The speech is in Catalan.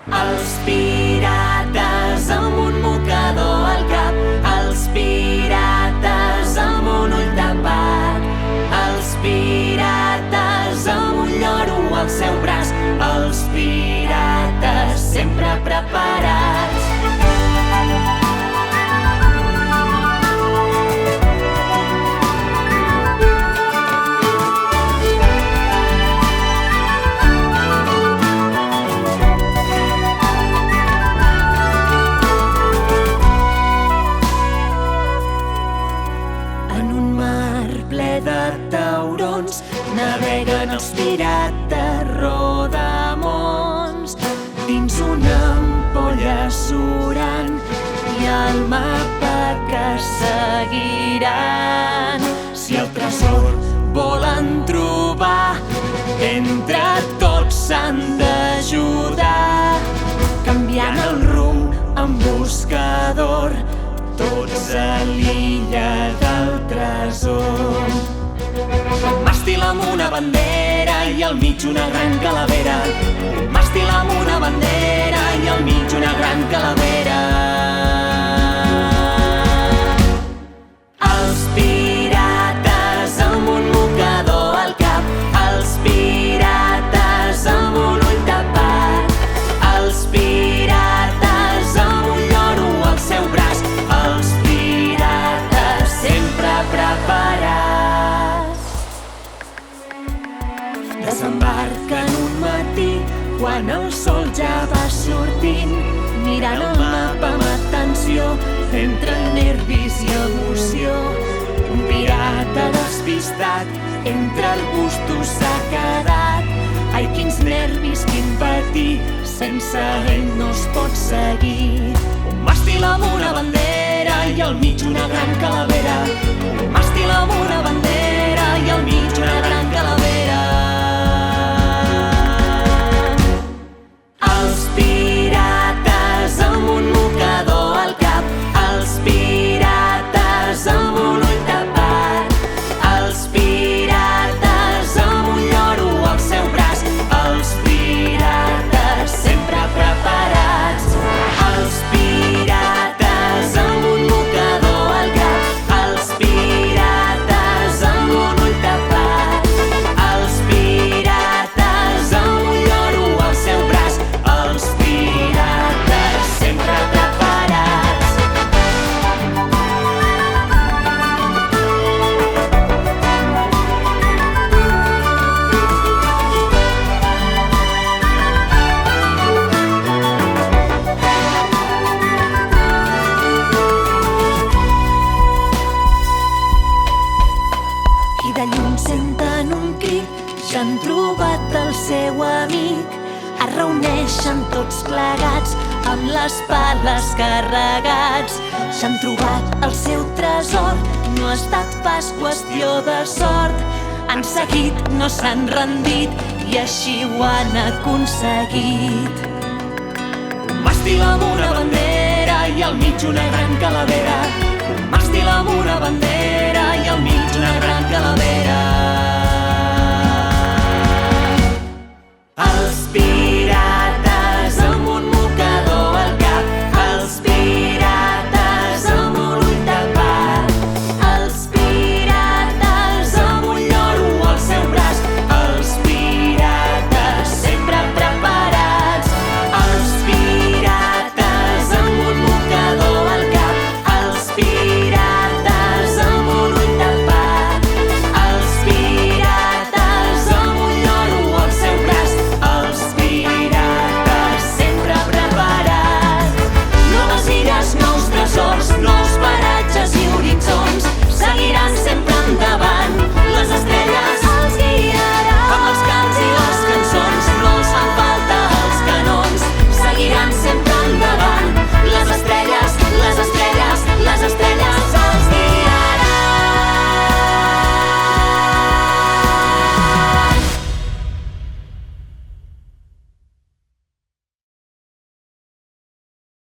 Els pirates amb un mocador al cap, els pirates amb un ull tapat, els pirates amb un lloro al seu braç, els pirates sempre preparats. Naveguen els pirates rodamons dins una ampolla surant i el mapa que seguiran. Si el tresor volen trobar, entre tots s'han d'ajudar, canviant el rumb amb buscador, tots a l'illa del tresor. Un màstil amb una bandera i al mig una gran calavera. Un màstil amb una bandera i al mig una gran calavera. Els pirates amb un mocador al cap, els pirates amb un ull tapat, els pirates amb un lloro al seu braç, els pirates sempre preparats. Desembarquen un matí quan el sol ja va sortint, mirant el mapa amb atenció, entre nervis i emoció. Un pirata despistat entre arbustos s'ha quedat. Ai, quins nervis, quin patir, sense ell no es pot seguir. Un màstil amb una bandera i al mig una gran calavera. Un màstil amb una bandera i al mig una gran calavera. Els pirates amb un mocador al cap, els pirates amb un ull tapat, els pirates amb un lloro al seu braç, els pirates sempre preparats. Els pirates amb un mocador al cap, els pirates amb un ull tapat, els pirates amb un lloro al seu braç, els pirates sempre preparats. I de lluny senten un crit, ja han trobat el seu amic. Es reuneixen tots plegats amb les pales carregats. Ja han trobat el seu tresor, no ha estat pas qüestió de sort. Han seguit, no s'han rendit i així ho han aconseguit. Un màstil amb una bandera i al mig una gran calavera. Un màstil amb una bandera i al mig una gran calavera.